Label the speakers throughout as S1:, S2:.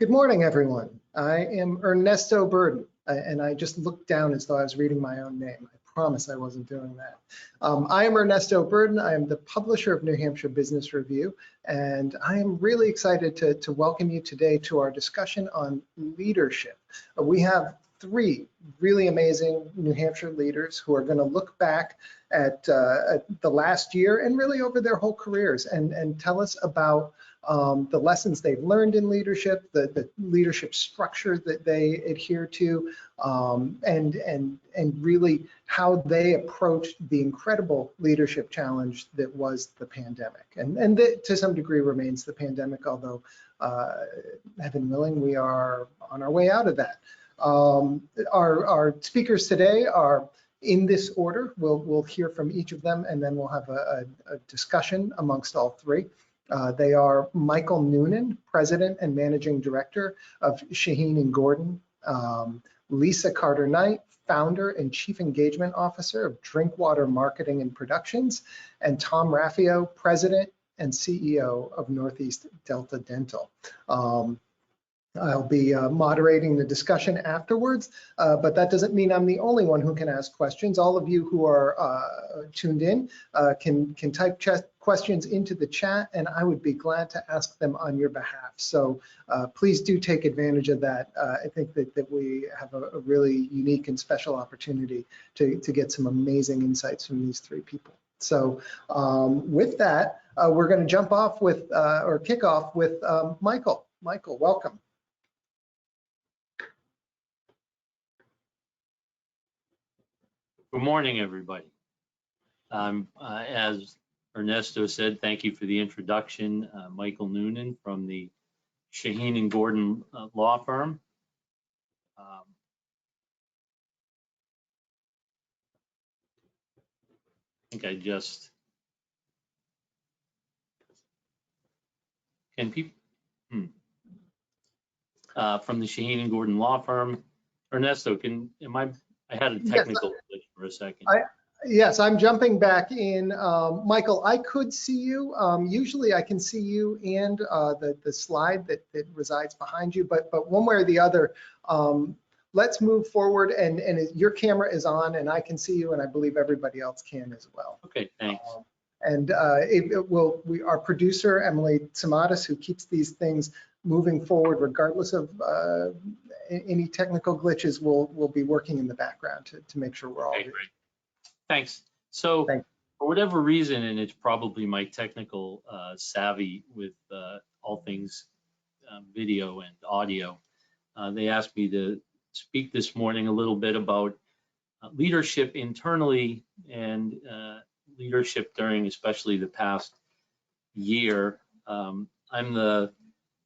S1: Good morning, everyone. I am Ernesto Burden, and I just looked down as though I was reading my own name. I promise I wasn't doing that. I am Ernesto Burden. I am the publisher of New Hampshire Business Review, and I am really excited to welcome you today to our discussion on leadership. We have three really amazing New Hampshire leaders who are going to look back at the last year and really over their whole careers and tell us about the lessons they've learned in leadership, the leadership structure that they adhere to, and really how they approached the incredible leadership challenge that was the pandemic, and that to some degree remains the pandemic, although heaven willing, we are on our way out of that. Our speakers today are in this order. We'll hear from each of them, and then we'll have a discussion amongst all three. They are Michael Noonan, President and Managing Director of Shaheen & Gordon, Lisa Carter-Knight, Founder and Chief Engagement Officer of Drinkwater Marketing and Productions, and Tom Raffio, President and CEO of Northeast Delta Dental. I'll be moderating the discussion afterwards, but that doesn't mean I'm the only one who can ask questions. All of you who are tuned in can type questions into the chat, and I would be glad to ask them on your behalf. So please do take advantage of that. I think that we have a really unique and special opportunity to get some amazing insights from these three people. So with that, we're going to jump off with, or kick off with Michael. Michael, welcome.
S2: Good morning, everybody. As Ernesto said, thank you for the introduction. Michael Noonan from the Shaheen & Gordon law firm. I think I just, can people, from the Shaheen & Gordon law firm. Ernesto, I had a technical glitch for a second.
S1: Yes, I'm jumping back in. Michael, I could see you. Usually I can see you and the slide that resides behind you, but one way or the other, let's move forward, and your camera is on and I can see you, and I believe everybody else can as well.
S2: Okay, thanks.
S1: Our producer, Emily Samadas, who keeps these things moving forward regardless of any technical glitches, will be working in the background to make sure we're all
S2: okay, great. Thanks. So for whatever reason, and it's probably my technical savvy with all things video and audio, they asked me to speak this morning a little bit about leadership internally and leadership during especially the past year. I'm the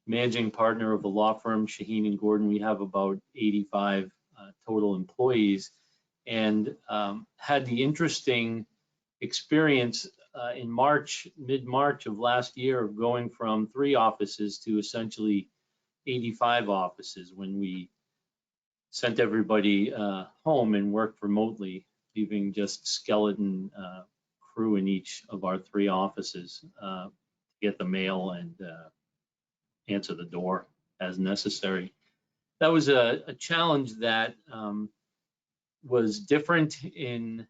S2: managing partner of the law firm Shaheen & Gordon. We have about 85 total employees, and had the interesting experience in mid-March of last year, of going from 3 offices to essentially 85 offices when we sent everybody home and worked remotely, leaving just skeleton crew in each of our 3 offices to get the mail and answer the door as necessary. That was a challenge that was different in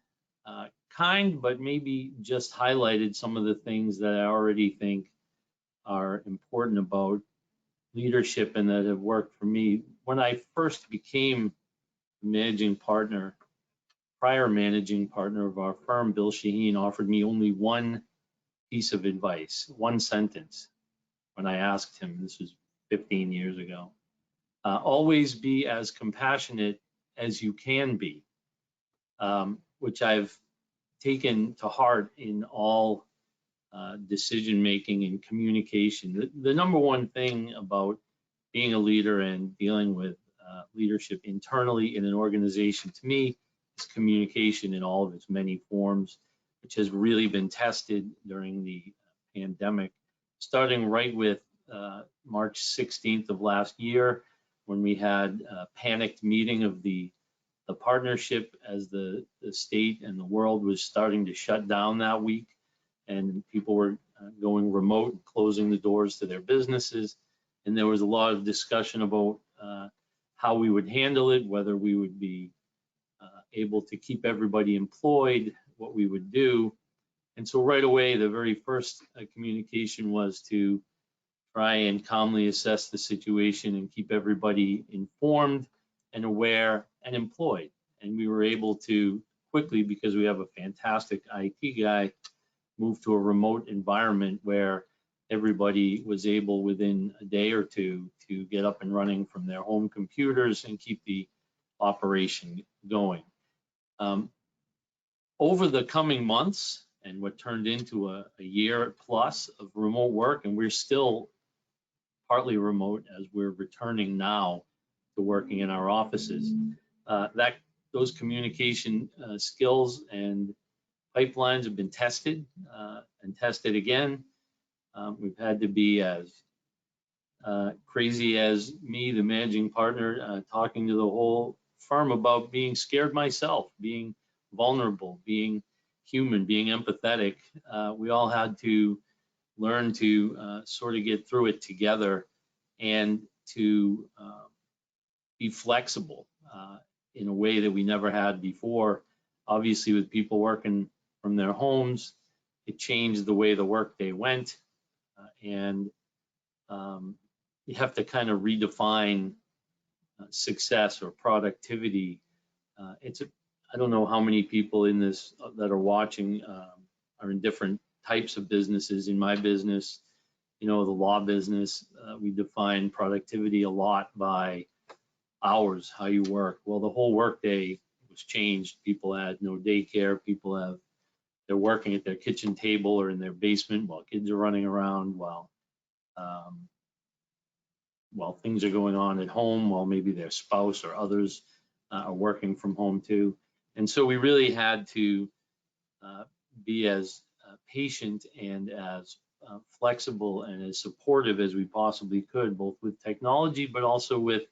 S2: kind, but maybe just highlighted some of the things that I already think are important about leadership and that have worked for me. When I first became prior managing partner of our firm, Bill Shaheen offered me only one piece of advice, one sentence. When I asked him, this was 15 years ago, always be as compassionate as you can be, which I've taken to heart in all decision making and communication. The number one thing about being a leader and dealing with leadership internally in an organization, to me, is communication in all of its many forms, which has really been tested during the pandemic, starting right with March 16th of last year, when we had a panicked meeting of the partnership as the state and the world was starting to shut down that week, and people were going remote and closing the doors to their businesses. and there was a lot of discussion about how we would handle it, whether we would be able to keep everybody employed, what we would do. And so right away, the very first communication was to try and calmly assess the situation and keep everybody informed and aware and employed. And we were able to quickly, because we have a fantastic IT guy, move to a remote environment where everybody was able within a day or two to get up and running from their home computers and keep the operation going. Over the coming months and what turned into a year plus of remote work, and we're still partly remote as we're returning now to working in our offices, those communication skills and pipelines have been tested and tested again. We've had to be as crazy as me, the managing partner, talking to the whole firm about being scared myself, being vulnerable, being human, being empathetic. We all had to learn to sort of get through it together and to be flexible in a way that we never had before. Obviously, with people working from their homes, it changed the way the workday went, and you have to kind of redefine success or productivity. I don't know how many people in this that are watching are in different types of businesses. In my business, the law business, we define productivity a lot by hours, how you work. Well, the whole workday was changed. People had no daycare. They're working at their kitchen table or in their basement while kids are running around, while things are going on at home, while maybe their spouse or others are working from home too. And so we really had to be as patient and as flexible and as supportive as we possibly could, both with technology, but also with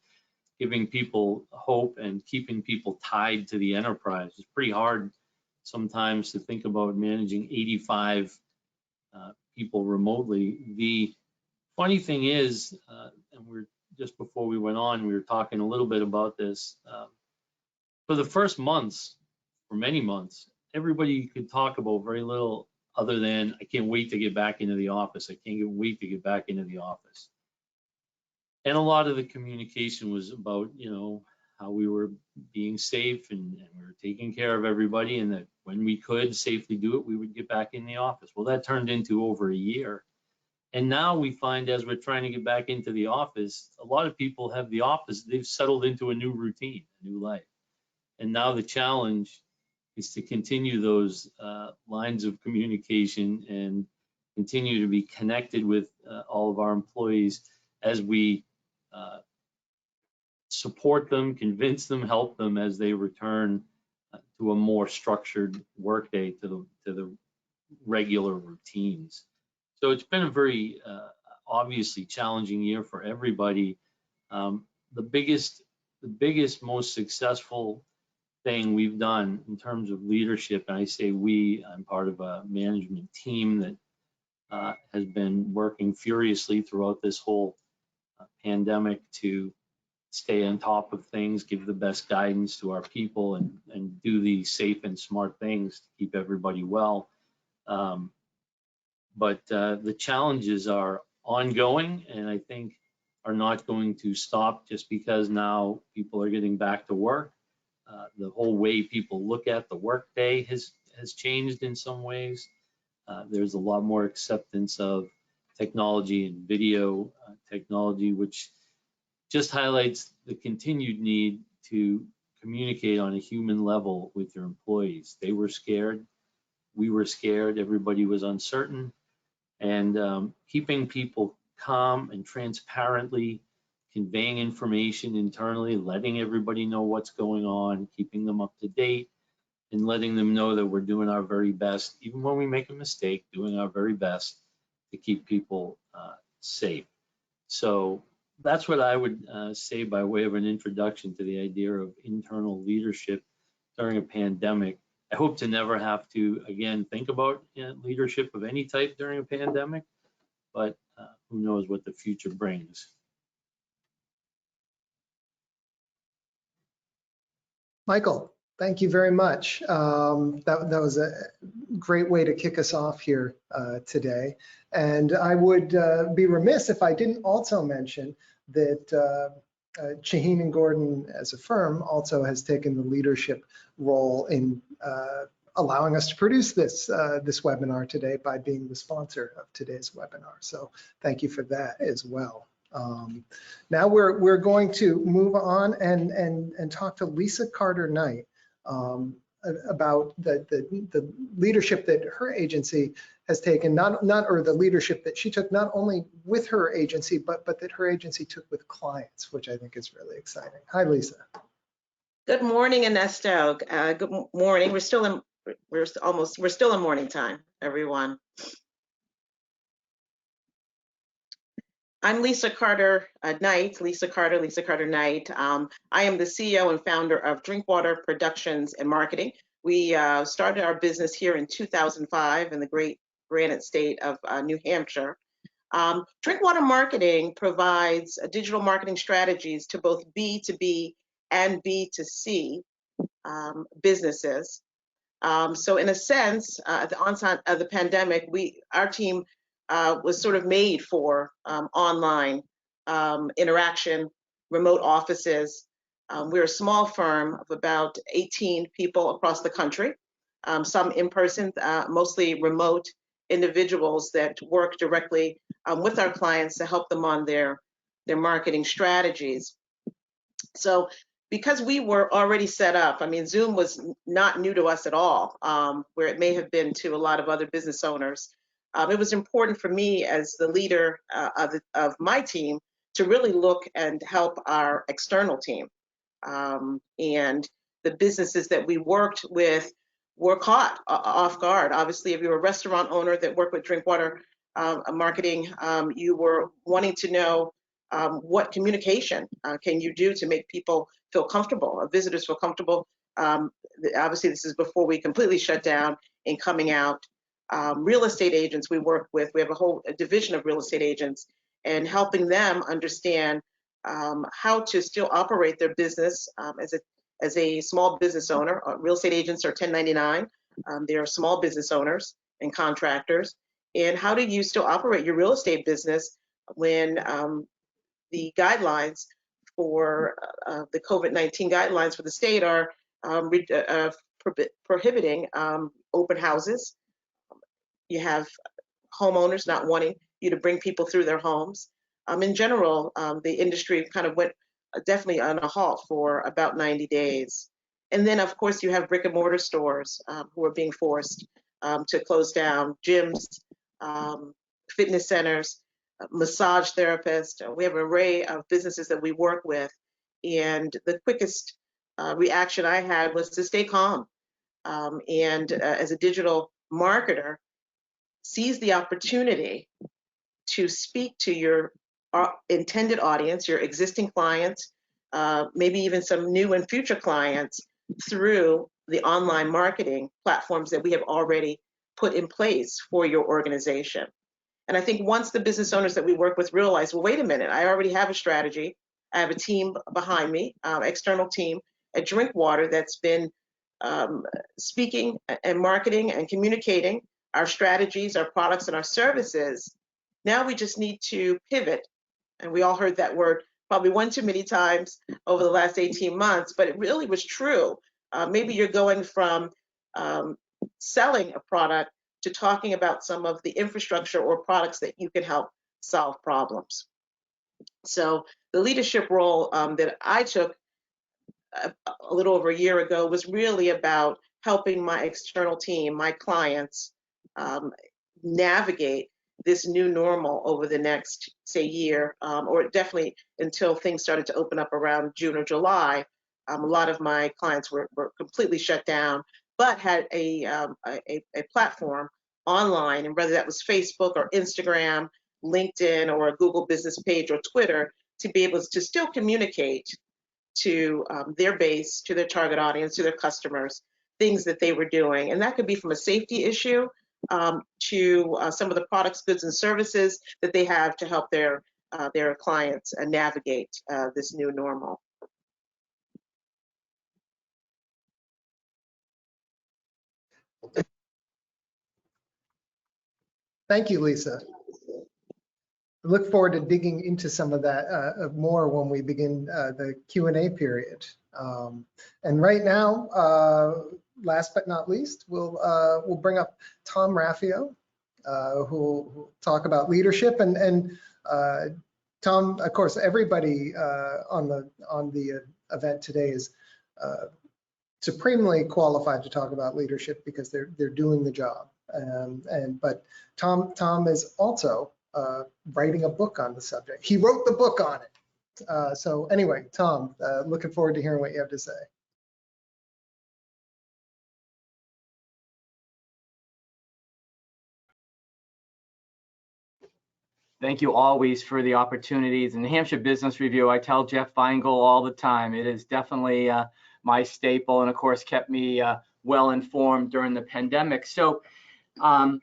S2: giving people hope and keeping people tied to the enterprise. It's pretty hard sometimes to think about managing 85 people remotely. The funny thing is, and we're just before we went on, we were talking a little bit about this. For the first months, for many months, everybody could talk about very little other than, I can't wait to get back into the office. I can't wait to get back into the office. And a lot of the communication was about, how we were being safe and we were taking care of everybody, and that when we could safely do it, we would get back in the office. Well, that turned into over a year. And now we find, as we're trying to get back into the office, a lot of people have the opposite. They've settled into a new routine, a new life. And now the challenge is to continue those lines of communication and continue to be connected with all of our employees as we support them, convince them, help them as they return to a more structured workday, to the regular routines. So it's been a very obviously challenging year for everybody. The biggest, most successful thing we've done in terms of leadership, and I say we, I'm part of a management team that has been working furiously throughout this whole pandemic to stay on top of things, give the best guidance to our people, and do the safe and smart things to keep everybody well. But the challenges are ongoing, and I think are not going to stop just because now people are getting back to work. The whole way people look at the workday has changed in some ways. There's a lot more acceptance of technology and video technology, which just highlights the continued need to communicate on a human level with your employees. They were scared, we were scared, everybody was uncertain, and keeping people calm and transparently conveying information internally, letting everybody know what's going on, keeping them up to date, and letting them know that we're doing our very best, even when we make a mistake, doing our very best to keep people safe. So that's what I would say by way of an introduction to the idea of internal leadership during a pandemic. I hope to never have to, again, think about leadership of any type during a pandemic, but who knows what the future brings.
S1: Michael, thank you very much. That was a great way to kick us off here today. And I would be remiss if I didn't also mention that Shaheen and Gordon as a firm also has taken the leadership role in allowing us to produce this webinar today by being the sponsor of today's webinar. So thank you for that as well. Now we're going to move on and talk to Lisa Carter-Knight about the leadership that her agency has taken, or the leadership that she took not only with her agency, but that her agency took with clients, which I think is really exciting. Hi, Lisa.
S3: Good morning, Ernesto. Good morning. We're still in morning time, everyone. I'm Lisa Carter-Knight, Lisa Carter-Knight. I am the CEO and founder of Drinkwater Productions and Marketing. We started our business here in 2005 in the great Granite State of New Hampshire. Drinkwater Marketing provides digital marketing strategies to both B2B and B2C businesses. So in a sense, at the onset of the pandemic, our team was sort of made for online interaction, remote offices. We're a small firm of about 18 people across the country, some in person, mostly remote individuals that work directly with our clients to help them on their marketing strategies. So because we were already set up, I mean, Zoom was not new to us at all, where it may have been to a lot of other business owners. It was important for me as the leader of my team to really look and help our external team. And the businesses that we worked with were caught off guard. Obviously, if you're a restaurant owner that worked with Drinkwater Marketing, you were wanting to know what communication can you do to make people feel comfortable, visitors feel comfortable. Obviously, this is before we completely shut down and coming out. Real estate agents we work with, we have a division of real estate agents, and helping them understand how to still operate their business as a small business owner. Real estate agents are 1099. They are small business owners and contractors. And how do you still operate your real estate business when the guidelines for the COVID-19 guidelines for the state are prohibiting open houses? You have homeowners not wanting you to bring people through their homes. In general, the industry kind of went definitely on a halt for about 90 days. And then, of course, you have brick and mortar stores who are being forced to close down, gyms, fitness centers, massage therapists. We have an array of businesses that we work with. And the quickest reaction I had was to stay calm. And as a digital marketer, seize the opportunity to speak to your intended audience, your existing clients, maybe even some new and future clients through the online marketing platforms that we have already put in place for your organization. And I think once the business owners that we work with realize, well, wait a minute, I already have a strategy. I have a team behind me, external team at Drinkwater that's been speaking and marketing and communicating our strategies, our products, and our services. Now we just need to pivot. And we all heard that word probably one too many times over the last 18 months, but it really was true. Maybe you're going from selling a product to talking about some of the infrastructure or products that you can help solve problems. So the leadership role that I took a little over a year ago was really about helping my external team, my clients, navigate this new normal over the next, say, year, or definitely until things started to open up around June or July. A lot of my clients were completely shut down, but had a platform online, and whether that was Facebook or Instagram, LinkedIn, or a Google business page or Twitter, to be able to still communicate to their base, to their target audience, to their customers, things that they were doing. And that could be from a safety issue to some of the products, goods, and services that they have to help their clients navigate this new normal.
S1: Thank you, Lisa. I look forward to digging into some of that more when we begin the Q&A period. And right now, last but not least, we'll bring up Tom Raffio, who will talk about leadership. And Tom, of course, everybody on the event today is supremely qualified to talk about leadership because they're doing the job. But Tom is also writing a book on the subject. He wrote the book on it. So anyway, Tom, looking forward to hearing what you have to say.
S4: Thank you always for the opportunities. In the Hampshire Business Review, I tell Jeff Feingold all the time, it is definitely my staple, and of course kept me well informed during the pandemic. So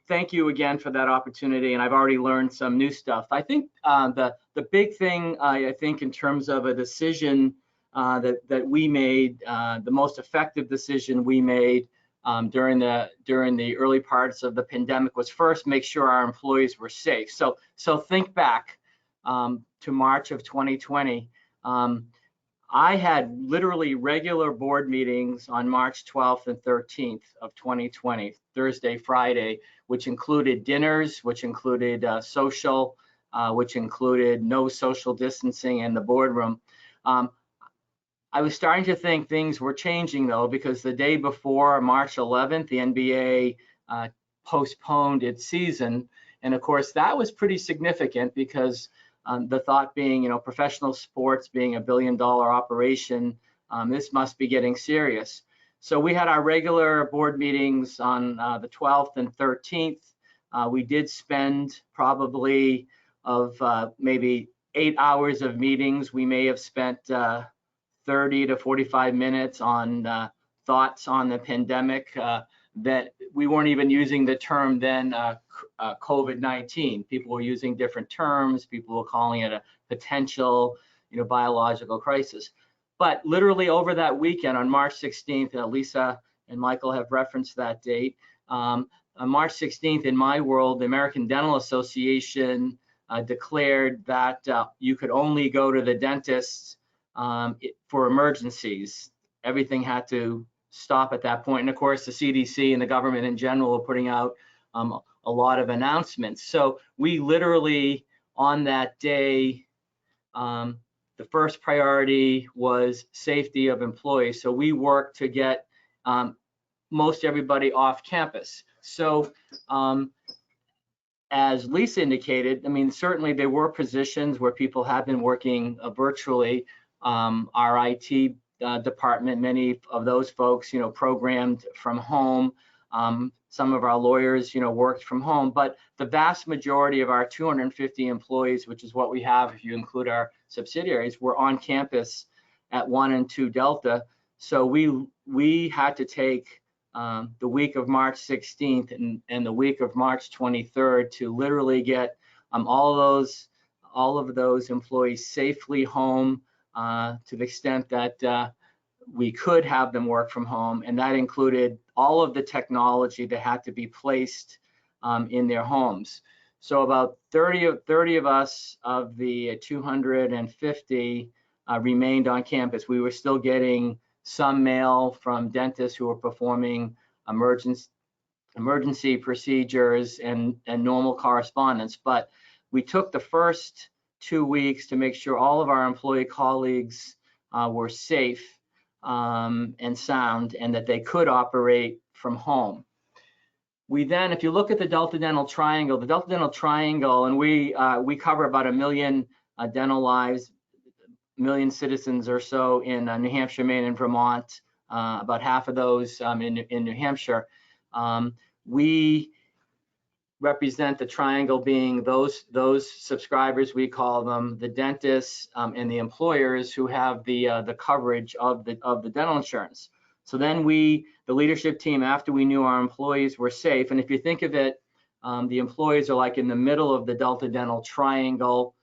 S4: thank you again for that opportunity, and I've already learned some new stuff. I think the big thing, I think, in terms of a decision that we made, the most effective decision we made during the early parts of the pandemic was first make sure our employees were safe. So think back to March of 2020. I had literally regular board meetings on March 12th and 13th of 2020, Thursday, Friday, which included dinners, which included social, which included no social distancing in the boardroom. I was starting to think things were changing though, because the day before March 11th, the NBA postponed its season. And of course, that was pretty significant because the thought being, professional sports being $1 billion operation, this must be getting serious. So we had our regular board meetings on the 12th and 13th. We did spend probably of maybe 8 hours of meetings. We may have spent 30 to 45 minutes on thoughts on the pandemic. That we weren't even using the term then COVID-19. People were using different terms. People were calling it a potential, biological crisis. But literally over that weekend on March 16th, Lisa and Michael have referenced that date. On March 16th, in my world, the American Dental Association declared that you could only go to the dentist for emergencies. Everything had to stop at that point. And of course, the CDC and the government in general are putting out a lot of announcements. So we literally, on that day, the first priority was safety of employees. So we worked to get most everybody off campus. So as Lisa indicated, certainly there were positions where people have been working virtually. Our IT department, many of those folks, programmed from home. Some of our lawyers, worked from home, but the vast majority of our 250 employees, which is what we have if you include our subsidiaries, were on campus at 1 and 2 Delta. So we had to take the week of March 16th and the week of March 23rd to literally get all of those employees safely home to the extent that we could have them work from home, and that included all of the technology that had to be placed in their homes. So about 30 of us of the 250 remained on campus. We were still getting some mail from dentists who were performing emergency procedures and normal correspondence, but we took the first 2 weeks to make sure all of our employee colleagues were safe and sound, and that they could operate from home. We then, if you look at the Delta Dental Triangle, and we cover about 1 million dental lives, 1 million citizens or so in New Hampshire, Maine, and Vermont, about half of those in New Hampshire. We represent the triangle being those subscribers, we call them, the dentists and the employers who have the coverage of the dental insurance. So then the leadership team, after we knew our employees were safe, and if you think of it, the employees are like in the middle of the Delta Dental Triangle,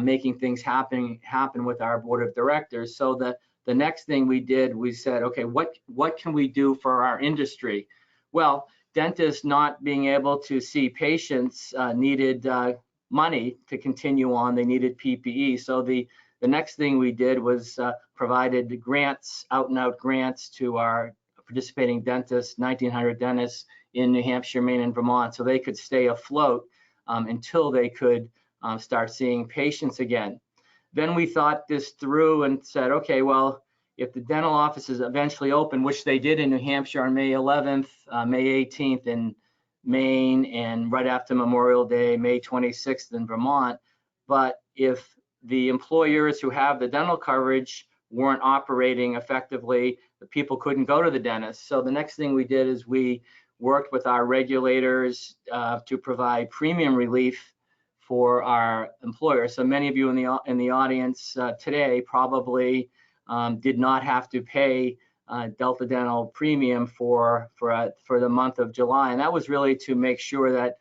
S4: making things happen with our board of directors. So the next thing we did, we said, okay, what can we do for our industry? Well, dentists not being able to see patients needed money to continue on. They needed PPE. So the next thing we did was provided grants, out and out grants to our participating dentists, 1,900 dentists in New Hampshire, Maine, and Vermont, so they could stay afloat until they could start seeing patients again. Then we thought this through and said, okay, well, if the dental offices eventually open, which they did in New Hampshire on May 11th, May 18th in Maine, and right after Memorial Day, May 26th in Vermont, but if the employers who have the dental coverage weren't operating effectively, the people couldn't go to the dentist. So the next thing we did is we worked with our regulators to provide premium relief for our employers. So many of you in the audience today probably did not have to pay Delta Dental premium for the month of July, and that was really to make sure that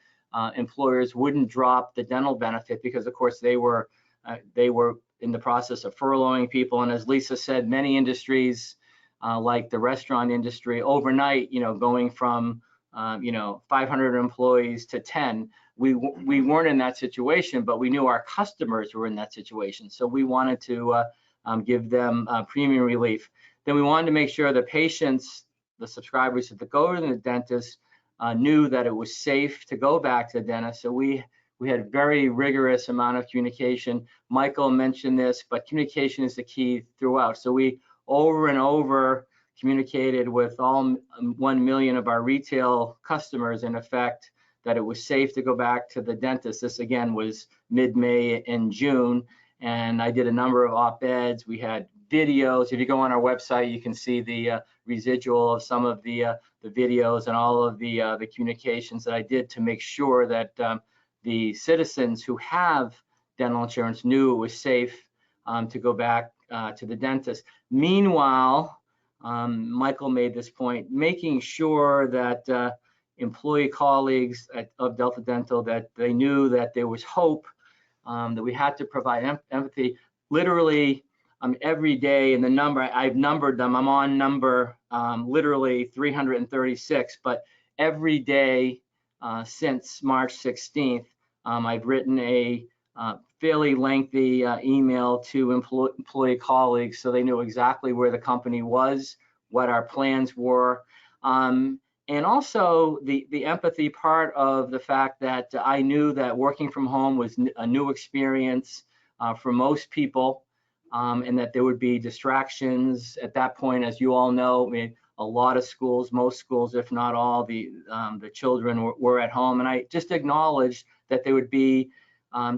S4: employers wouldn't drop the dental benefit, because of course they were in the process of furloughing people. And as Lisa said, many industries like the restaurant industry overnight, going from 500 employees to 10. We weren't in that situation, but we knew our customers were in that situation. So we wanted to give them premium relief. Then we wanted to make sure the patients, the subscribers that go to the dentist, knew that it was safe to go back to the dentist. So we had a very rigorous amount of communication. Michael mentioned this, but communication is the key throughout. So we over and over communicated with all 1 million of our retail customers, in effect, that it was safe to go back to the dentist. This again was mid-May and June, and I did a number of op-eds. We had videos. If you go on our website, you can see the residual of some of the videos and all of the communications that I did to make sure that the citizens who have dental insurance knew it was safe to go back to the dentist. Meanwhile, Michael made this point, making sure that employee colleagues of Delta Dental, that they knew that there was hope, that we had to provide empathy. Literally every day, and the number, I've numbered them, I'm on number literally 336, but every day since March 16th, I've written a fairly lengthy email to employee colleagues, so they knew exactly where the company was, what our plans were. And also the empathy part of the fact that I knew that working from home was a new experience for most people, and that there would be distractions at that point. As you all know, I mean, a lot of schools, most schools, if not all, the children were at home, and I just acknowledged that there would be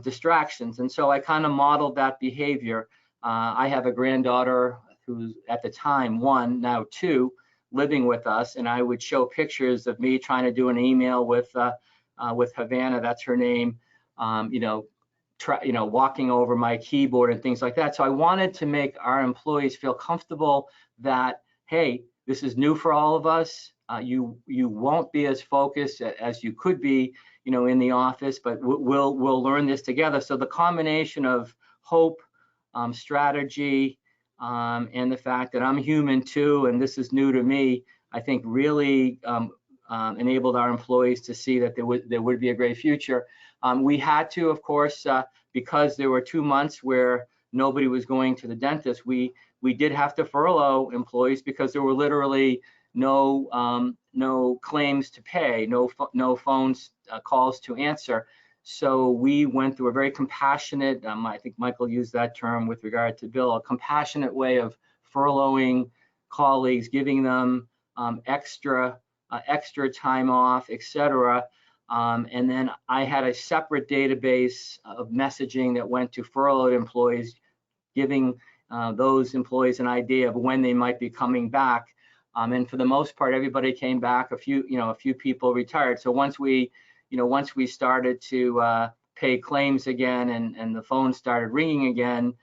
S4: distractions. And so I kind of modeled that behavior. I have a granddaughter who's at the time 1, now 2, living with us, and I would show pictures of me trying to do an email with Havana, that's her name, walking over my keyboard and things like that. So I wanted to make our employees feel comfortable that, hey, this is new for all of us. You won't be as focused as you could be, in the office, but we'll learn this together. So the combination of hope, strategy, and the fact that I'm human too, and this is new to me, I think really enabled our employees to see that there would be a great future. We had to, of course, because there were 2 months where nobody was going to the dentist, we did have to furlough employees because there were literally no claims to pay, no phones calls to answer. So we went through a very compassionate, I think Michael used that term with regard to Bill, a compassionate way of furloughing colleagues, giving them extra time off, etc. And then I had a separate database of messaging that went to furloughed employees, giving those employees an idea of when they might be coming back. And for the most part, everybody came back. A few people retired. So once we started to pay claims again, and the phone started ringing again,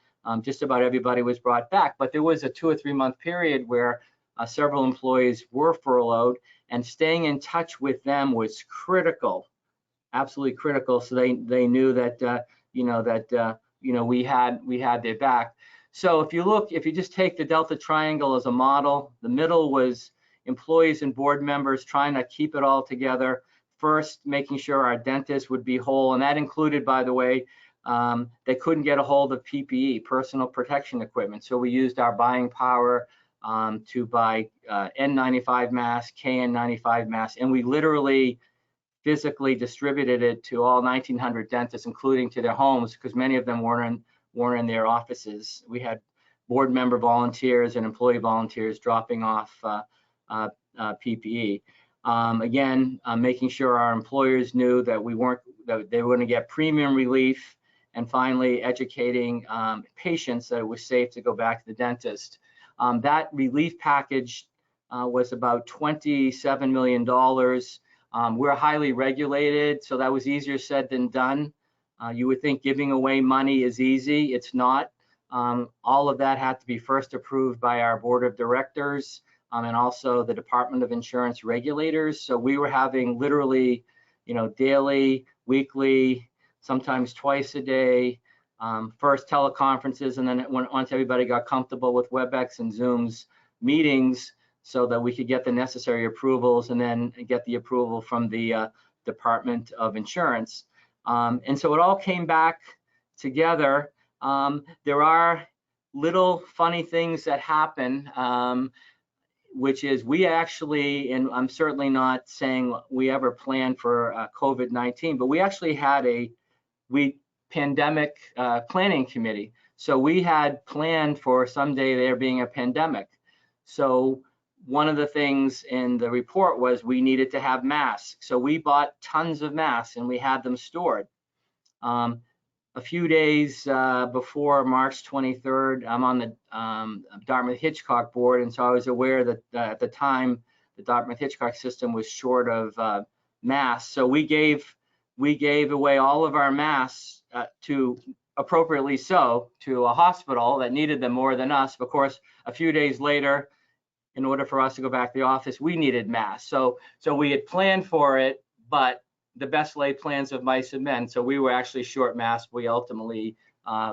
S4: just about everybody was brought back. But there was a 2 or 3 month period where several employees were furloughed, and staying in touch with them was critical, absolutely critical. So they knew that we had their back. So if you just take the Delta Triangle as a model, the middle was employees and board members trying to keep it all together. First, making sure our dentists would be whole, and that included, by the way, they couldn't get a hold of PPE, personal protection equipment. So we used our buying power to buy N95 masks, KN95 masks, and we literally physically distributed it to all 1,900 dentists, including to their homes, because many of them weren't in their offices. We had board member volunteers and employee volunteers dropping off PPE. Again, making sure our employers knew that that they were going to get premium relief, and finally educating patients that it was safe to go back to the dentist. That relief package was about $27 million. We're highly regulated, so that was easier said than done. You would think giving away money is easy. It's not. All of that had to be first approved by our board of directors and also the Department of Insurance regulators. So we were having literally, daily, weekly, sometimes twice a day, first teleconferences, and then once everybody got comfortable with WebEx and Zoom's meetings, so that we could get the necessary approvals and then get the approval from the Department of Insurance. And so it all came back together. There are little funny things that happen, which is we actually, and I'm certainly not saying we ever planned for COVID-19, but we actually had a pandemic planning committee. So we had planned for someday there being a pandemic. So one of the things in the report was we needed to have masks. So we bought tons of masks and we had them stored. A few days before March 23rd, I'm on the Dartmouth-Hitchcock board, and so I was aware that at the time the Dartmouth-Hitchcock system was short of masks. So we gave away all of our masks to, appropriately so, to a hospital that needed them more than us. Of course, a few days later, in order for us to go back to the office, we needed masks. So we had planned for it, but the best laid plans of mice and men. So we were actually short masks. We ultimately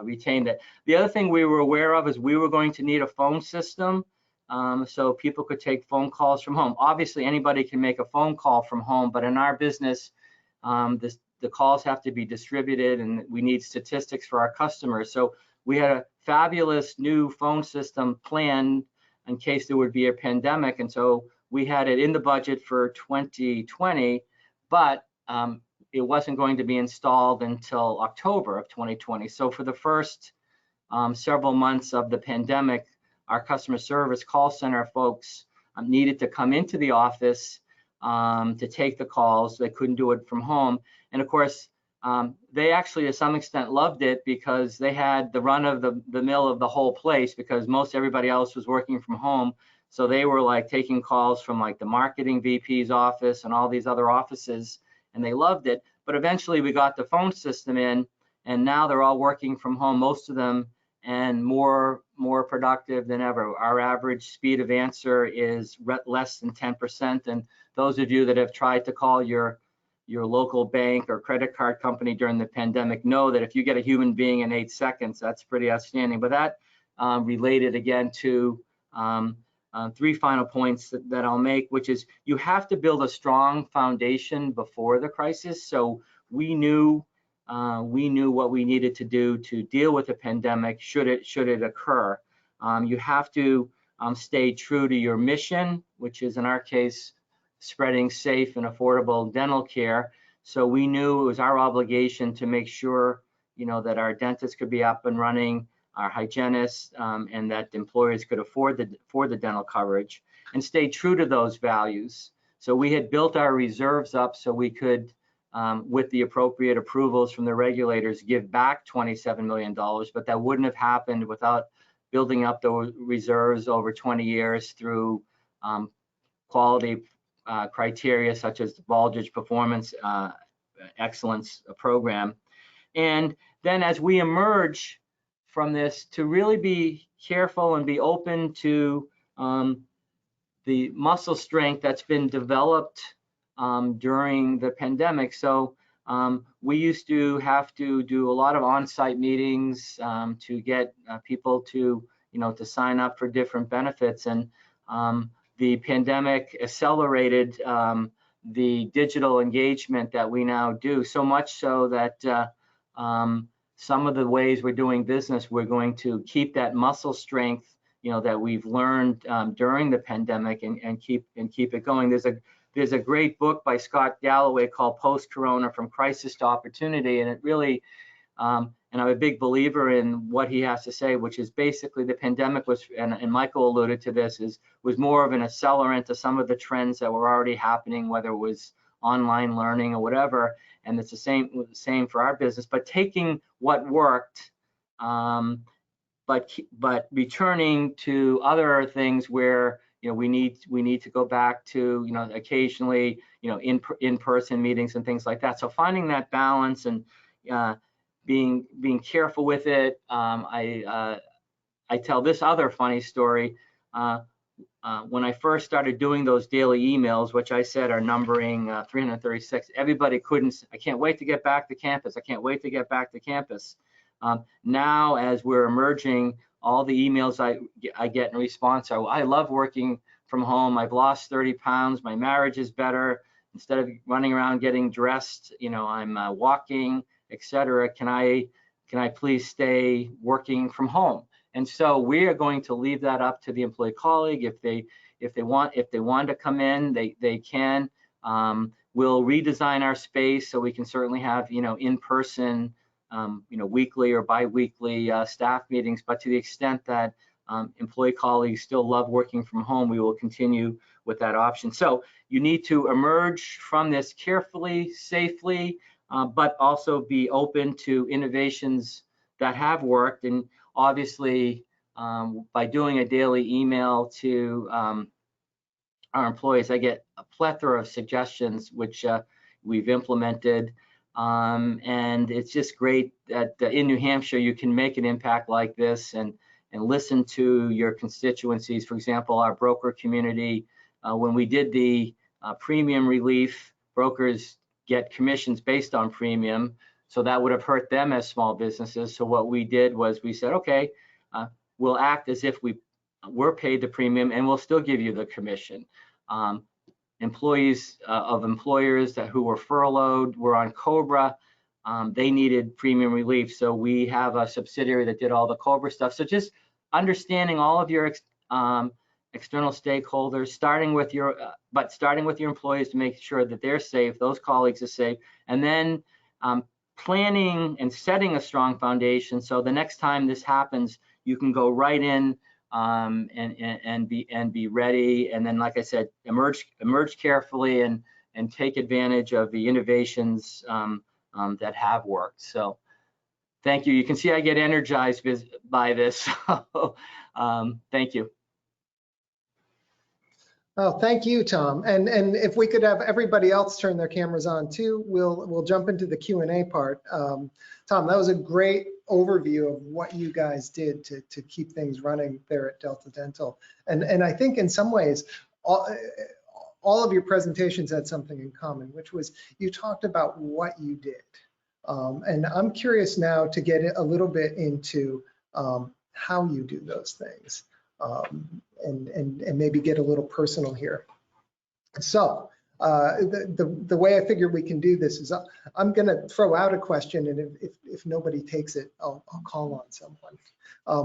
S4: retained it. The other thing we were aware of is we were going to need a phone system so people could take phone calls from home. Obviously, anybody can make a phone call from home, but in our business, the calls have to be distributed, and we need statistics for our customers. So we had a fabulous new phone system planned in case there would be a pandemic, and so we had it in the budget for 2020, but it wasn't going to be installed until October of 2020. So for the first several months of the pandemic, our customer service call center folks needed to come into the office to take the calls. They couldn't do it from home. And of course, they actually to some extent loved it because they had the run of the mill of the whole place, because most everybody else was working from home. So they were like taking calls from like the marketing VP's office and all these other offices, and they loved it. But eventually we got the phone system in, and now they're all working from home, most of them, and more productive than ever. Our average speed of answer is less than 10%. And those of you that have tried to call your local bank or credit card company during the pandemic know that if you get a human being in 8 seconds, that's pretty outstanding. But that related again to 3 final points that I'll make, which is you have to build a strong foundation before the crisis. So we knew what we needed to do to deal with the pandemic should it occur. You have to stay true to your mission, which is in our case spreading safe and affordable dental care. So we knew it was our obligation to make sure that our dentists could be up and running, our hygienists, and that employers could afford the dental coverage, and stay true to those values. So we had built our reserves up so we could, with the appropriate approvals from the regulators, give back $27 million, but that wouldn't have happened without building up those reserves over 20 years through quality criteria such as the Baldrige Performance Excellence Program. And then as we emerge from this, to really be careful and be open to the muscle strength that's been developed during the pandemic. So we used to have to do a lot of on-site meetings to get people to sign up for different benefits, and the pandemic accelerated the digital engagement that we now do, so much so that some of the ways we're doing business, we're going to keep that muscle strength, that we've learned during the pandemic and keep it going. There's a great book by Scott Galloway called Post-Corona: From Crisis to Opportunity, and it really, and I'm a big believer in what he has to say, which is basically the pandemic was, and Michael alluded to this, was more of an accelerant to some of the trends that were already happening, whether it was online learning or whatever. And it's the same for our business, but taking what worked, but returning to other things where we need to go back to occasionally in-person meetings and things like that. So finding that balance and being careful with it. I tell this other funny story. When I first started doing those daily emails, which I said are numbering 336, everybody I can't wait to get back to campus. I can't wait to get back to campus. Now, as we're emerging, all the emails I get in response are, I love working from home. I've lost 30 pounds. My marriage is better. Instead of running around getting dressed, I'm walking, etc. Can I please stay working from home? And so we are going to leave that up to the employee colleague. If they want to come in, they can. We'll redesign our space so we can certainly have in-person weekly or bi-weekly staff meetings. But to the extent that employee colleagues still love working from home, we will continue with that option. So you need to emerge from this carefully, safely, but also be open to innovations that have worked. And obviously, by doing a daily email to our employees, I get a plethora of suggestions, which we've implemented. And it's just great that in New Hampshire, you can make an impact like this and listen to your constituencies. For example, our broker community, when we did the premium relief, brokers get commissions based on premium. So that would have hurt them as small businesses. So what we did was we said, okay, we'll act as if we were paid the premium and we'll still give you the commission. Employees of employers who were furloughed were on COBRA. They needed premium relief. So we have a subsidiary that did all the COBRA stuff. So just understanding all of your external stakeholders, starting with your employees to make sure that they're safe, those colleagues are safe, and then planning and setting a strong foundation. So the next time this happens, you can go right in and be ready. And then, like I said, emerge carefully and take advantage of the innovations that have worked. So thank you. You can see I get energized by this. So, thank you.
S1: Oh, thank you, Tom. And if we could have everybody else turn their cameras on too, we'll jump into the Q&A part. Tom, that was a great overview of what you guys did to keep things running there at Delta Dental. And I think in some ways, all of your presentations had something in common, which was you talked about what you did. And I'm curious now to get a little bit into how you do those things. And maybe get a little personal here. So the way I figure we can do this is I'm going to throw out a question, and if nobody takes it, I'll call on someone.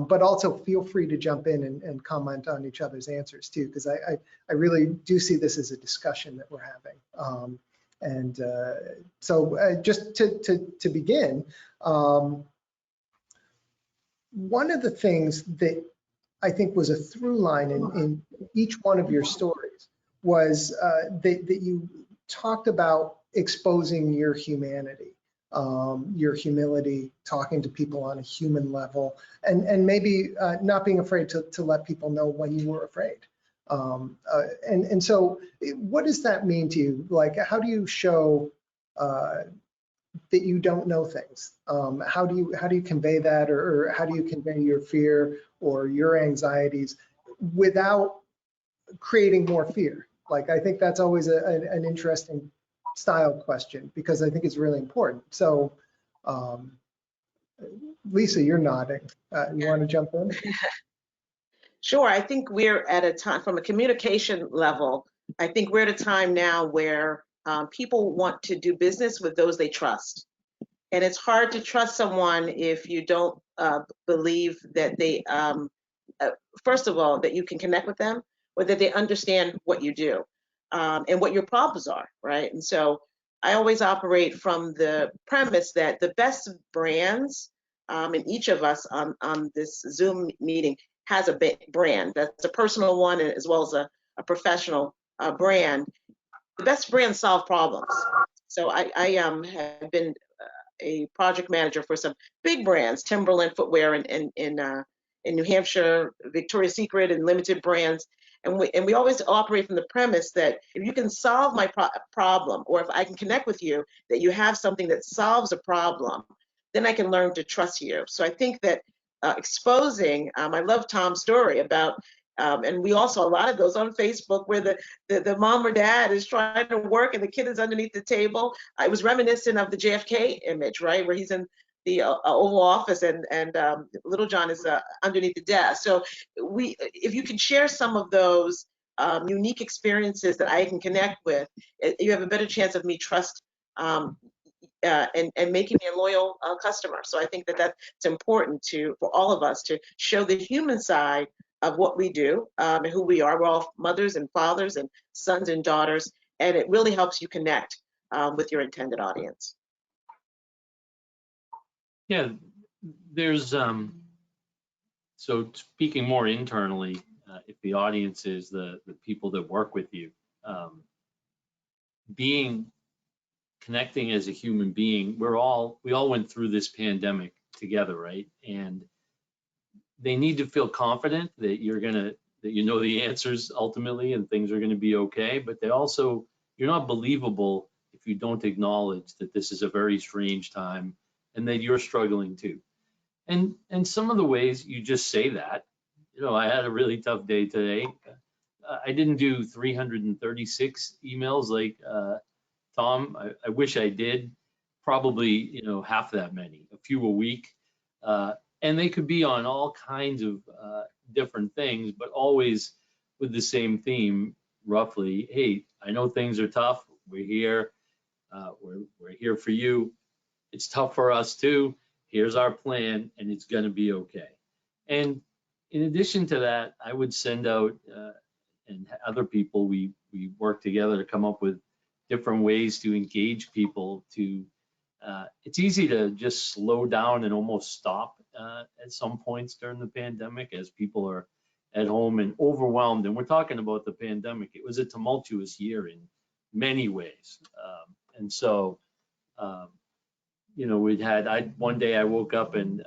S1: But also feel free to jump in and comment on each other's answers too, because I really do see this as a discussion that we're having. So just to begin, one of the things that I think was a through line in each one of your stories was that you talked about exposing your humanity, your humility, talking to people on a human level, and maybe not being afraid to let people know when you were afraid. And so what does that mean to you? Like, how do you show that you don't know things? How do you convey that, or how do you convey your fear or your anxieties without creating more fear? Like, I think that's always an interesting style question, because I think it's really important. So, Lisa, you're nodding. You want to jump in?
S3: Sure. I think we're at a time, from a communication level, I think we're at a time now where people want to do business with those they trust. And it's hard to trust someone if you don't believe that they, first of all, that you can connect with them, or that they understand what you do and what your problems are, right? And so I always operate from the premise that the best brands, and each of us on this Zoom meeting has a brand that's a personal one as well as a professional brand. The best brands solve problems. So I have been a project manager for some big brands, Timberland footwear in New Hampshire, Victoria's Secret and limited brands. And we always operate from the premise that if you can solve my problem, or if I can connect with you, that you have something that solves a problem, then I can learn to trust you. So I think that exposing, I love Tom's story about, and we also, a lot of those on Facebook where the mom or dad is trying to work and the kid is underneath the table. I was reminiscent of the JFK image, right, where he's in the Oval Office and little John is underneath the desk. So if you can share some of those unique experiences that I can connect with, you have a better chance of me trust and making me a loyal customer. So I think that that's important for all of us to show the human side of what we do and who we are. We're all mothers and fathers and sons and daughters, and it really helps you connect with your intended audience.
S2: Yeah, there's so speaking more internally, if the audience is the people that work with you, connecting as a human being, we all went through this pandemic together, right? And they need to feel confident that you know the answers ultimately and things are gonna be okay, but you're not believable if you don't acknowledge that this is a very strange time and that you're struggling too. And some of the ways you just say that, I had a really tough day today. I didn't do 336 emails like Tom. I wish I did. Probably, half that many, a few a week. And they could be on all kinds of different things, but always with the same theme, roughly. Hey, I know things are tough. We're here. We're here for you. It's tough for us too. Here's our plan, and it's going to be okay. And in addition to that, I would send out, and other people, we work together to come up with different ways to engage people. It's easy to just slow down and almost stop at some points during the pandemic as people are at home and overwhelmed. And we're talking about the pandemic. It was a tumultuous year in many ways. And so, one day I woke up and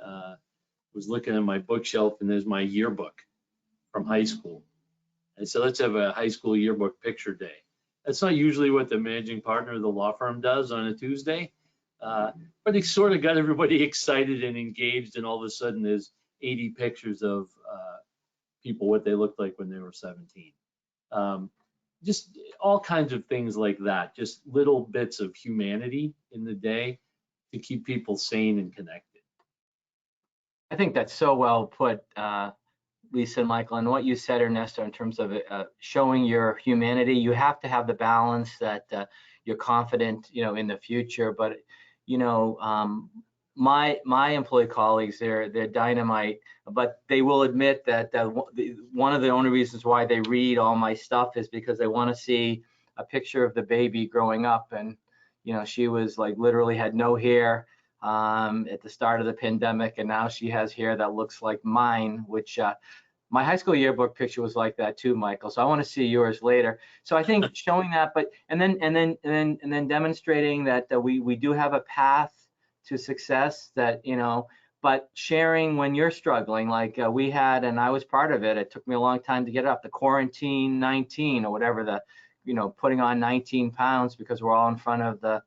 S2: was looking at my bookshelf and there's my yearbook from high school. I said, let's have a high school yearbook picture day. That's not usually what the managing partner of the law firm does on a Tuesday, but it sort of got everybody excited and engaged, and all of a sudden there's 80 pictures of people, what they looked like when they were 17. Just all kinds of things like that, just little bits of humanity in the day to keep people sane and connected.
S4: I think that's so well put, Lisa and Michael, and what you said, Ernesto, in terms of showing your humanity. You have to have the balance that you're confident, in the future. But my employee colleagues, they're dynamite, but they will admit that one of the only reasons why they read all my stuff is because they want to see a picture of the baby growing up, and she was like literally had no hair at the start of the pandemic, and now she has hair that looks like mine, which my high school yearbook picture was like that too, Michael. So I want to see yours later. So I think showing that, but and then demonstrating that we do have a path to success, that but sharing when you're struggling, like we had, and I was part of it. It took me a long time to get up, the quarantine 19 or whatever, putting on 19 pounds because we're all in front of the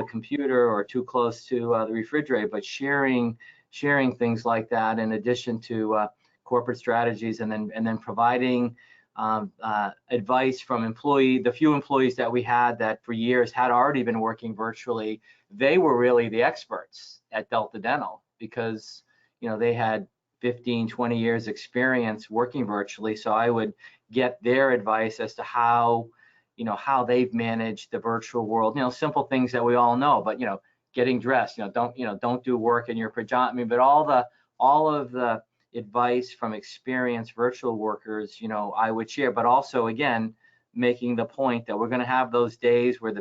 S4: computer or too close to the refrigerator. But sharing things like that, in addition to corporate strategies, and then providing advice from the few employees that we had that for years had already been working virtually. They were really the experts at Delta Dental because they had 15, 20 years experience working virtually. So I would get their advice as to how, how they've managed the virtual world, simple things that we all know, but, getting dressed, don't do work in your pajamas. I mean, but all of the advice from experienced virtual workers, I would share, but also, again, making the point that we're going to have those days where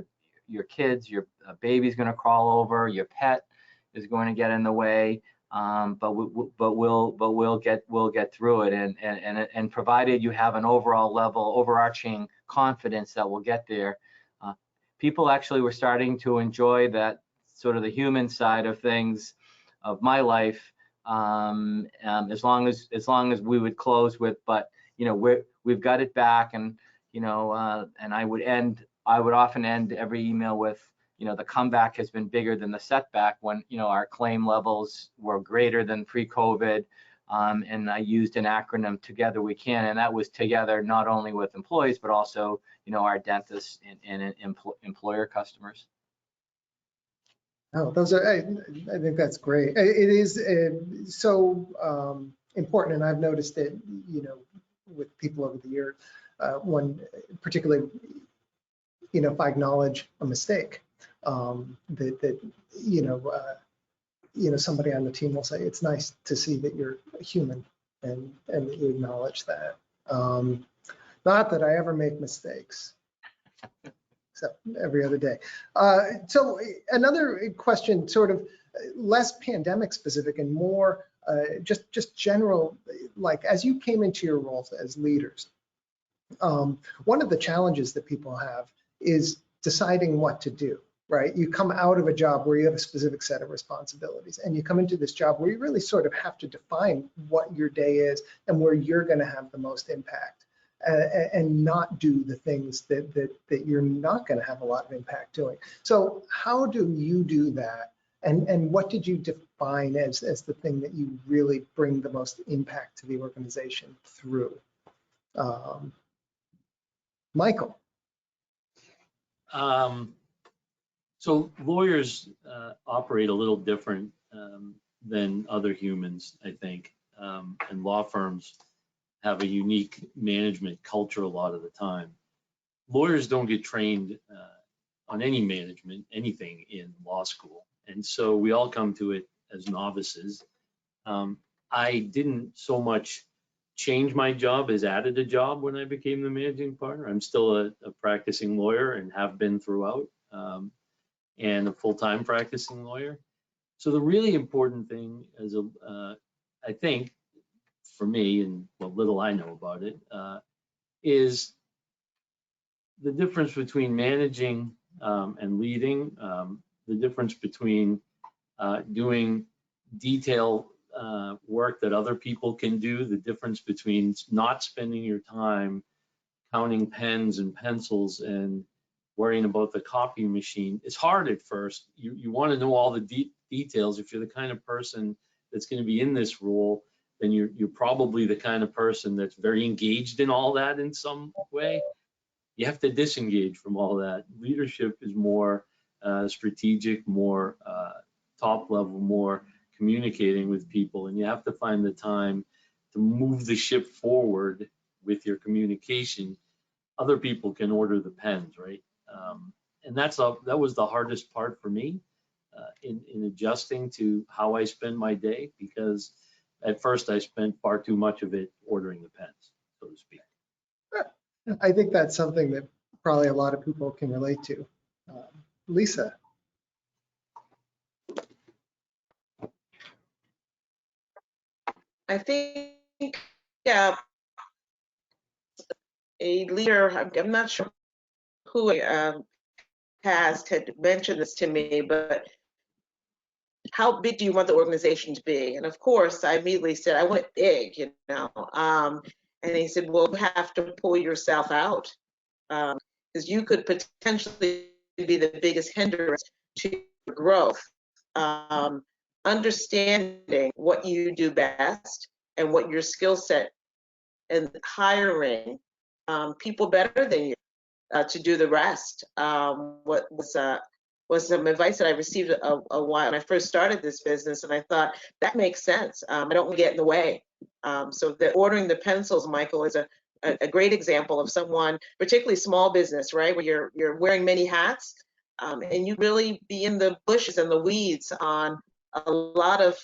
S4: your kids, your baby's going to crawl over, your pet is going to get in the way, but we'll get through it, and provided you have an overall level, overarching confidence that we'll get there. People actually were starting to enjoy that sort of the human side of things of my life, as long as we would close with, but we've got it back, and and I would often end every email with, the comeback has been bigger than the setback, when our claim levels were greater than pre-COVID, and I used an acronym, Together We Can, and that was together not only with employees but also our dentists and employer customers.
S1: Oh, those are, I think that's great. It is so important, and I've noticed it, with people over the years, when particularly, if I acknowledge a mistake, that somebody on the team will say, it's nice to see that you're a human and that you acknowledge that. Not that I ever make mistakes, except every other day. So another question, sort of less pandemic specific and more just general, like as you came into your roles as leaders, one of the challenges that people have is deciding what to do, right? You come out of a job where you have a specific set of responsibilities, and you come into this job where you really sort of have to define what your day is and where you're going to have the most impact. And not do the things that you're not going to have a lot of impact doing. So how do you do that? And what did you define as the thing that you really bring the most impact to the organization through? Michael.
S2: So lawyers operate a little different than other humans, I think, and law firms have a unique management culture a lot of the time. Lawyers don't get trained on any management, anything in law school. And so we all come to it as novices. I didn't so much change my job as added a job when I became the managing partner. I'm still a practicing lawyer and have been throughout, and a full-time practicing lawyer. So the really important thing as I think, for me, and what little I know about it, is the difference between managing and leading, the difference between doing detail work that other people can do, the difference between not spending your time counting pens and pencils and worrying about the copy machine. It's hard at first. You want to know all the details. If you're the kind of person that's going to be in this role, then you're probably the kind of person that's very engaged in all that in some way. You have to disengage from all that. Leadership is more strategic, more top level, more communicating with people, and you have to find the time to move the ship forward with your communication. Other people can order the pens, right? And that was the hardest part for me in adjusting to how I spend my day, because at first I spent far too much of it ordering the pens, so to speak.
S1: I think that's something that probably a lot of people can relate to. Lisa.
S3: I think a leader, I'm not sure who had mentioned this to me, but how big do you want the organization to be? And of course, I immediately said, I want it big, and he said, well, you have to pull yourself out, because you could potentially be the biggest hindrance to your growth. Understanding what you do best and what your skill set, and hiring people better than you to do the rest. What was was some advice that I received a while when I first started this business, and I thought that makes sense. I don't want to get in the way. So the ordering the pencils, Michael, is a great example of someone, particularly small business, right, where you're wearing many hats, and you really be in the bushes and the weeds on a lot of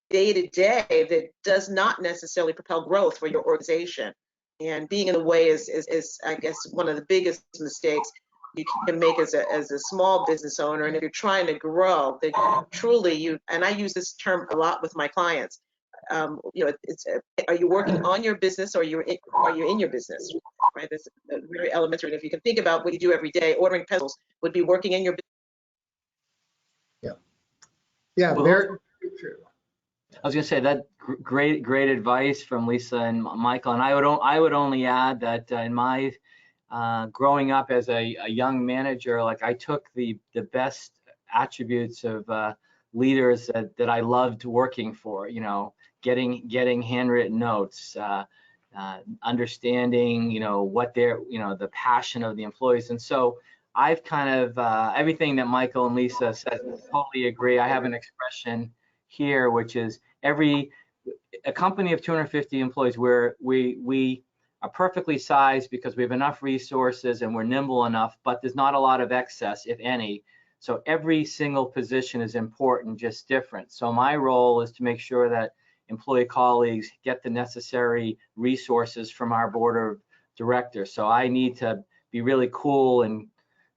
S3: day-to-day that does not necessarily propel growth for your organization. And being in the way is I guess, one of the biggest mistakes you can make as a small business owner. And if you're trying to grow, then truly and I use this term a lot with my clients, you know, are you working on your business, or are you in your business, right? That's very elementary. And if you can think about what you do every day, ordering pencils would be working in your business.
S1: Yeah,
S4: Well,
S1: very true.
S4: I was going to say that great advice from Lisa and Michael. And I would only add that in my growing up as a young manager, like I took the best attributes of leaders that I loved working for, you know, getting handwritten notes, understanding, you know, what their, you know, the passion of the employees. And so I've kind of everything that Michael and Lisa said, totally agree. I have an expression here, which is a company of 250 employees where we are perfectly sized because we have enough resources and we're nimble enough, but there's not a lot of excess, if any. So every single position is important, just different. So my role is to make sure that employee colleagues get the necessary resources from our board of directors. So I need to be really cool and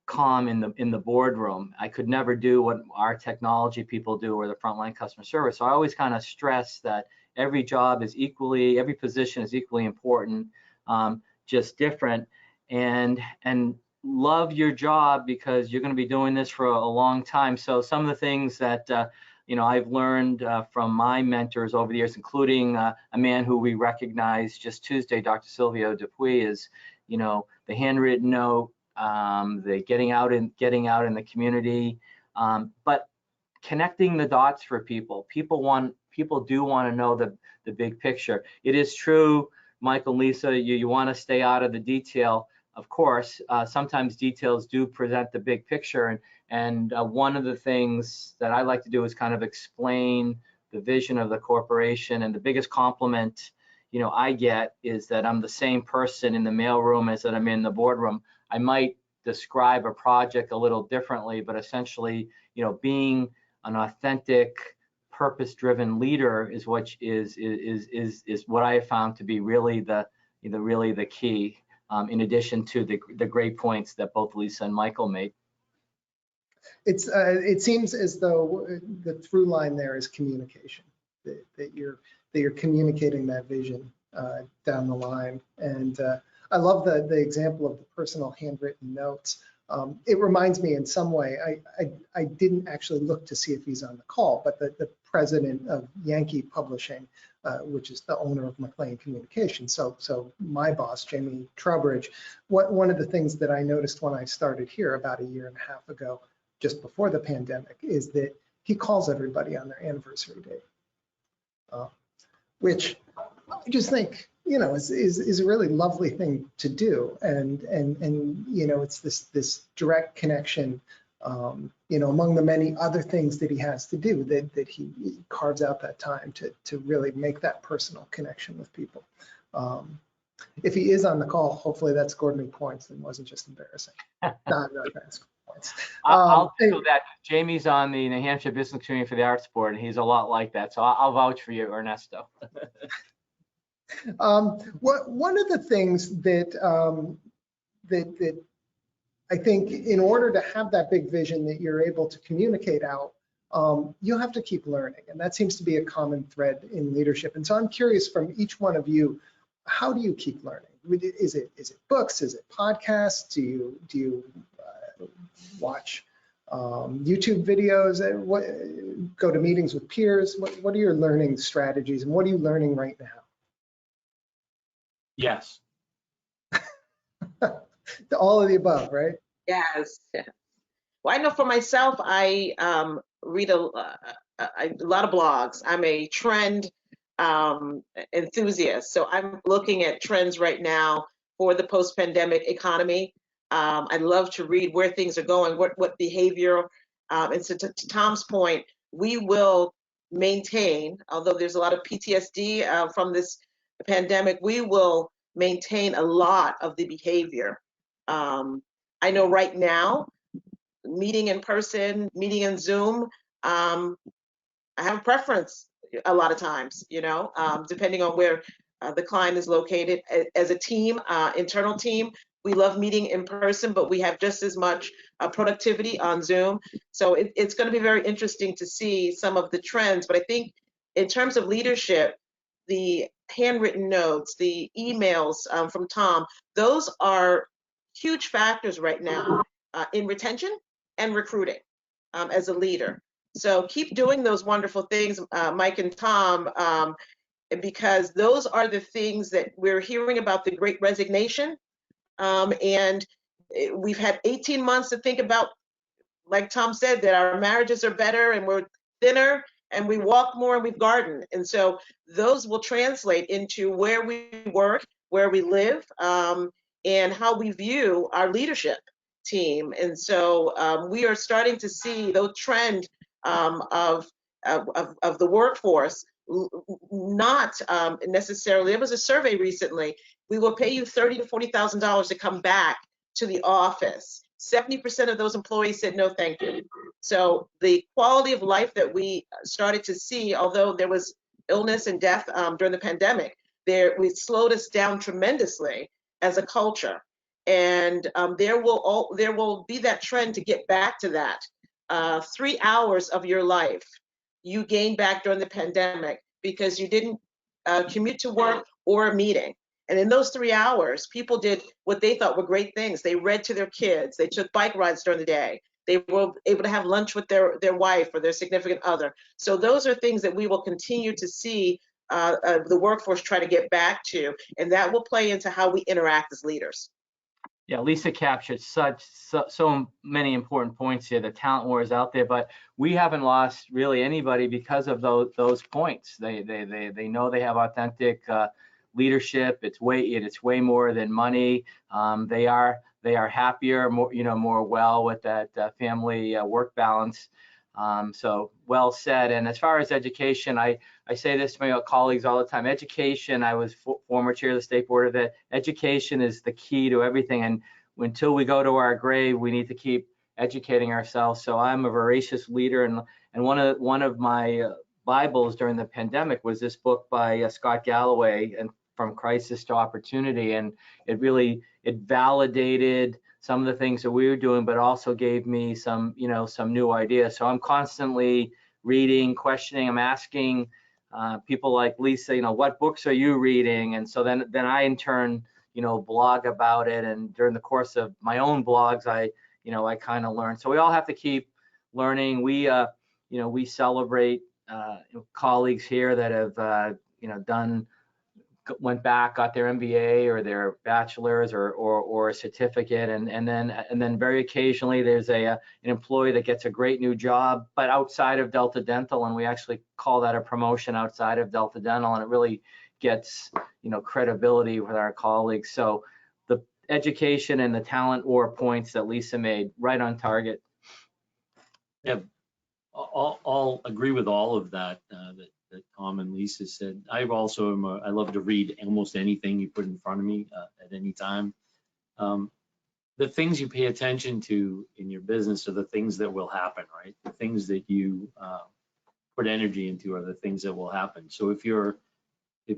S4: calm in the boardroom. I could never do what our technology people do or the frontline customer service. So I always kind of stress that every job is every position is equally important, just different, and love your job because you're going to be doing this for a long time. So some of the things that you know, I've learned from my mentors over the years, including a man who we recognized just Tuesday, Dr. Silvio Dupuy, is, you know, the handwritten note, the getting out in the community, but connecting the dots for people. People do want to know the big picture. It is true, Michael and Lisa, you want to stay out of the detail. Of course, sometimes details do present the big picture, and one of the things that I like to do is kind of explain the vision of the corporation. And the biggest compliment, you know, I get is that I'm the same person in the mailroom as that I'm in the boardroom. I might describe a project a little differently, but essentially, you know, being an authentic, purpose-driven leader is what what I have found to be really the key. In addition to the great points that both Lisa and Michael made.
S1: It seems as though the through line there is communication, that you're communicating that vision down the line. And I love the example of the personal handwritten notes. It reminds me in some way, I didn't actually look to see if he's on the call, but the president of Yankee Publishing, which is the owner of McLean Communications. So my boss, Jamie Trowbridge, one of the things that I noticed when I started here about a year and a half ago, just before the pandemic, is that he calls everybody on their anniversary date, which I just think, you know, is a really lovely thing to do. And you know, it's this direct connection, you know, among the many other things that he has to do, that he carves out that time to really make that personal connection with people. If he is on the call, hopefully that scored me points and wasn't just embarrassing. Not points.
S4: I'll do that. Jamie's on the New Hampshire Business Community for the Arts Board, and he's a lot like that. So I'll vouch for you, Ernesto.
S1: One of the things that that I think, in order to have that big vision that you're able to communicate out, you have to keep learning, and that seems to be a common thread in leadership. And so I'm curious, from each one of you, how do you keep learning? Is it books? Is it podcasts? Do you watch YouTube videos? Go to meetings with peers? What are your learning strategies, and what are you learning right now?
S2: Yes.
S1: All of the above, right?
S3: Yes. Well, I know for myself, I read a lot of blogs. I'm a trend enthusiast, so I'm looking at trends right now for the post-pandemic economy. I love to read where things are going, what behavior, and so to Tom's point, we will maintain, although there's a lot of PTSD from this pandemic, we will maintain a lot of the behavior. I know right now, meeting in person, meeting in Zoom, I have a preference a lot of times, depending on where the client is located. As a team, internal team, we love meeting in person, but we have just as much productivity on Zoom. So it's going to be very interesting to see some of the trends. But I think in terms of leadership, the handwritten notes, the emails from Tom, those are huge factors right now in retention and recruiting as a leader. So keep doing those wonderful things, Mike and Tom, because those are the things that we're hearing about, the Great Resignation. And we've had 18 months to think about, like Tom said, that our marriages are better and we're thinner and we walk more and we've gardened. And so those will translate into where we work, where we live, and how we view our leadership team. And so we are starting to see the trend of the workforce, not necessarily. There was a survey recently. We will pay you $30,000 to $40,000 to come back to the office. 70% of those employees said no, thank you. So the quality of life that we started to see, although there was illness and death during the pandemic, we slowed us down tremendously as a culture. And there will be that trend to get back to that. 3 hours of your life you gained back during the pandemic because you didn't commute to work or a meeting. And in those 3 hours, people did what they thought were great things. They read to their kids. They took bike rides during the day. They were able to have lunch with their wife or their significant other. So those are things that we will continue to see the workforce try to get back to, and that will play into how we interact as leaders.
S4: Yeah, Lisa captured so many important points here. The talent war is out there, but we haven't lost really anybody because of those points. They know they have authentic leadership. It's way more than money. They are happier, more well with that family work balance. So well said. And as far as education, I say this to my colleagues all the time. Education, I was former chair of the State Board of Ed. Education is the key to everything. And until we go to our grave, we need to keep educating ourselves. So I'm a voracious leader. And one of my Bibles during the pandemic was this book by Scott Galloway, and From Crisis to Opportunity. And it validated some of the things that we were doing, but also gave me some new ideas. So I'm constantly reading, questioning. I'm asking people like Lisa, what books are you reading? And so then I in turn, blog about it. And during the course of my own blogs, I kind of learn. So we all have to keep learning. We celebrate colleagues here that have, went back, got their MBA or their bachelor's or a certificate, and then very occasionally there's an employee that gets a great new job, but outside of Delta Dental, and we actually call that a promotion outside of Delta Dental, and it really gets credibility with our colleagues. So the education and the talent war points that Lisa made, right on target.
S2: Yeah, I'll agree with all of that that Tom and Lisa said. I love to read almost anything you put in front of me at any time. The things you pay attention to in your business are the things that will happen, right? The things that you put energy into are the things that will happen. So if your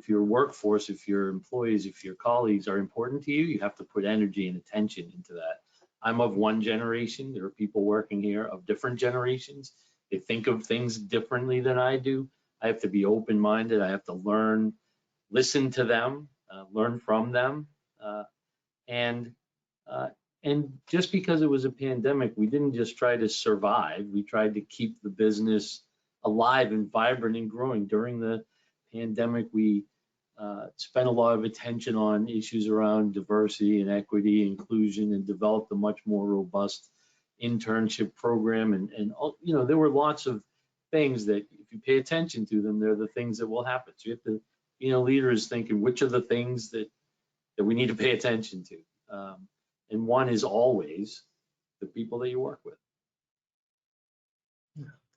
S2: workforce, if your employees, if your colleagues are important to you, you have to put energy and attention into that. I'm of one generation. There are people working here of different generations. They think of things differently than I do. I have to be open-minded. I have to learn, listen to them, learn from them. And just because it was a pandemic, we didn't just try to survive. We tried to keep the business alive and vibrant and growing. During the pandemic, we spent a lot of attention on issues around diversity and equity, inclusion, and developed a much more robust internship program. And there were lots of things that if you pay attention to them, they're the things that will happen. So you have to, leaders thinking which are the things that we need to pay attention to. and one is always the people that you work with.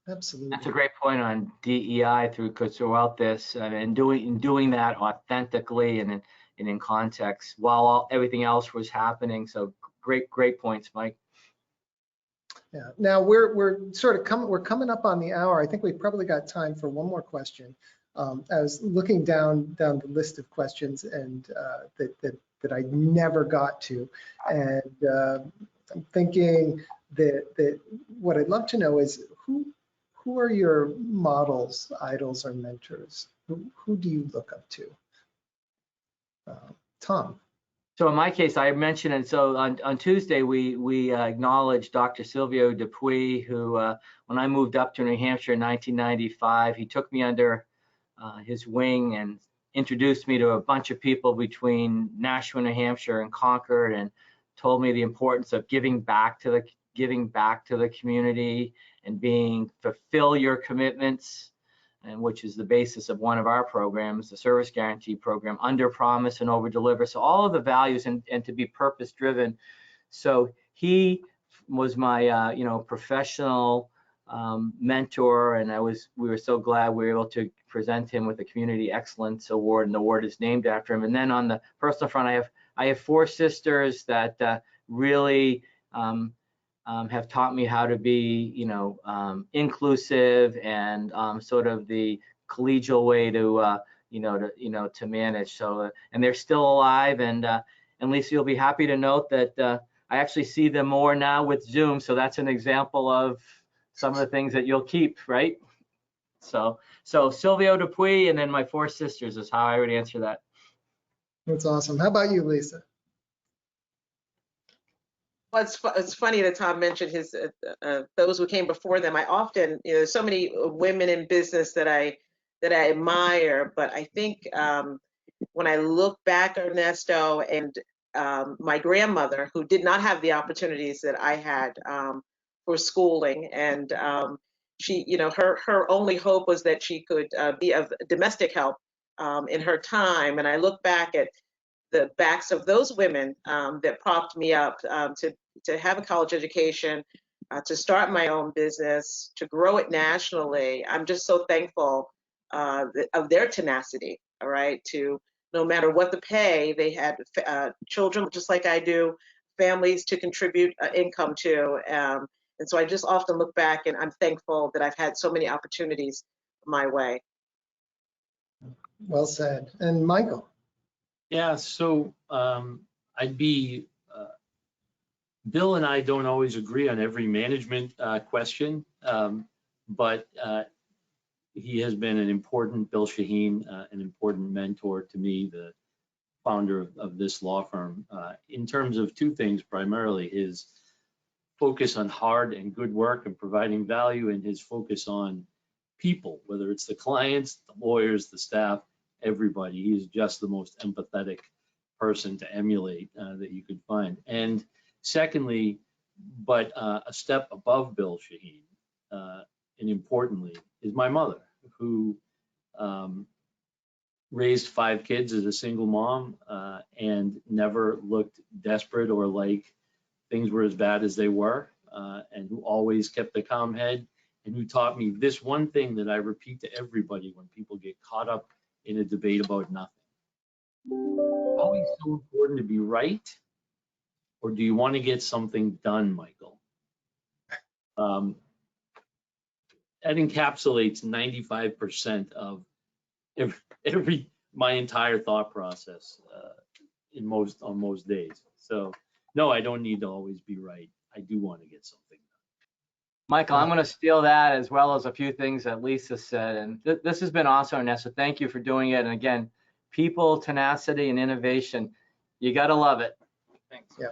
S1: Absolutely.
S4: That's a great point on DEI throughout this, and doing that authentically and in context while everything else was happening. So great points, Mike.
S1: Yeah. Now we're coming up on the hour. I think we've probably got time for one more question. I was looking down the list of questions and that I never got to, and I'm thinking that what I'd love to know is who are your models, idols, or mentors? Who do you look up to? Tom.
S4: So in my case, I mentioned it. So on Tuesday, we acknowledged Dr. Silvio Dupuy, who, when I moved up to New Hampshire in 1995, he took me under his wing and introduced me to a bunch of people between Nashua, New Hampshire, and Concord, and told me the importance of giving back to the community and fulfill your commitments, and which is the basis of one of our programs, the service guarantee program, under promise and over deliver. So all of the values and to be purpose driven. So he was my professional mentor, and we were so glad we were able to present him with the Community Excellence Award, and the award is named after him. And then on the personal front, I have 4 sisters that really have taught me how to be, inclusive and sort of the collegial way to manage. So, and they're still alive. And Lisa, you'll be happy to note that I actually see them more now with Zoom. So that's an example of some of the things that you'll keep, right? So Silvio Dupuy, and then my 4 sisters is how I would answer that.
S1: That's awesome. How about you, Lisa?
S3: Well, it's funny that Tom mentioned his those who came before them. I often, so many women in business that I admire, but I think when I look back, Ernesto, and my grandmother, who did not have the opportunities that I had for schooling, and she, her only hope was that she could be of domestic help in her time. And I look back at the backs of those women that propped me up to have a college education, to start my own business, to grow it nationally. I'm just so thankful of their tenacity, all right, to no matter what the pay, they had children just like I do, families to contribute income to. And so I just often look back and I'm thankful that I've had so many opportunities my way.
S1: Well said. And Michael?
S2: Yeah, so I'd be, Bill and I don't always agree on every management question, but he has been an important, Bill Shaheen, an important mentor to me, the founder of this law firm, in terms of 2 things, primarily his focus on hard and good work and providing value, and his focus on people, whether it's the clients, the lawyers, the staff, everybody. He's just the most empathetic person to emulate that you could find. And secondly, but a step above Bill Shaheen, and importantly, is my mother, who raised 5 kids as a single mom and never looked desperate or like things were as bad as they were, and who always kept a calm head, and who taught me this one thing that I repeat to everybody when people get caught up in a debate about nothing. Always so important to be right, or do you want to get something done, Michael? That encapsulates 95% of my entire thought process on most days. So no, I don't need to always be right. I do want to get something done.
S4: Michael, I'm going to steal that as well as a few things that Lisa said. And this has been awesome, Ernesto. Thank you for doing it. And again, people, tenacity, and innovation. You got to love it. Thanks.
S1: Yeah,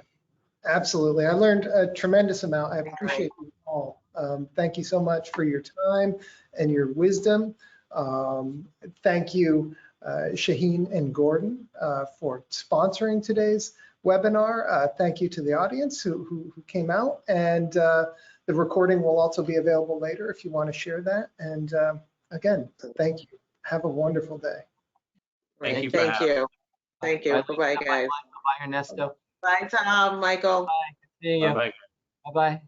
S1: absolutely. I learned a tremendous amount. I appreciate you all. Thank you so much for your time and your wisdom. Thank you, Shaheen and Gordon, for sponsoring today's webinar. Thank you to the audience who came out, and the recording will also be available later if you want to share that. And again, thank you. Have a wonderful day.
S2: Thank you.
S3: Thank you. Thank you. Bye-bye, guys.
S4: Bye, Ernesto.
S3: Bye, Tom, Michael.
S4: See you.
S2: Bye-bye.
S4: Bye-bye.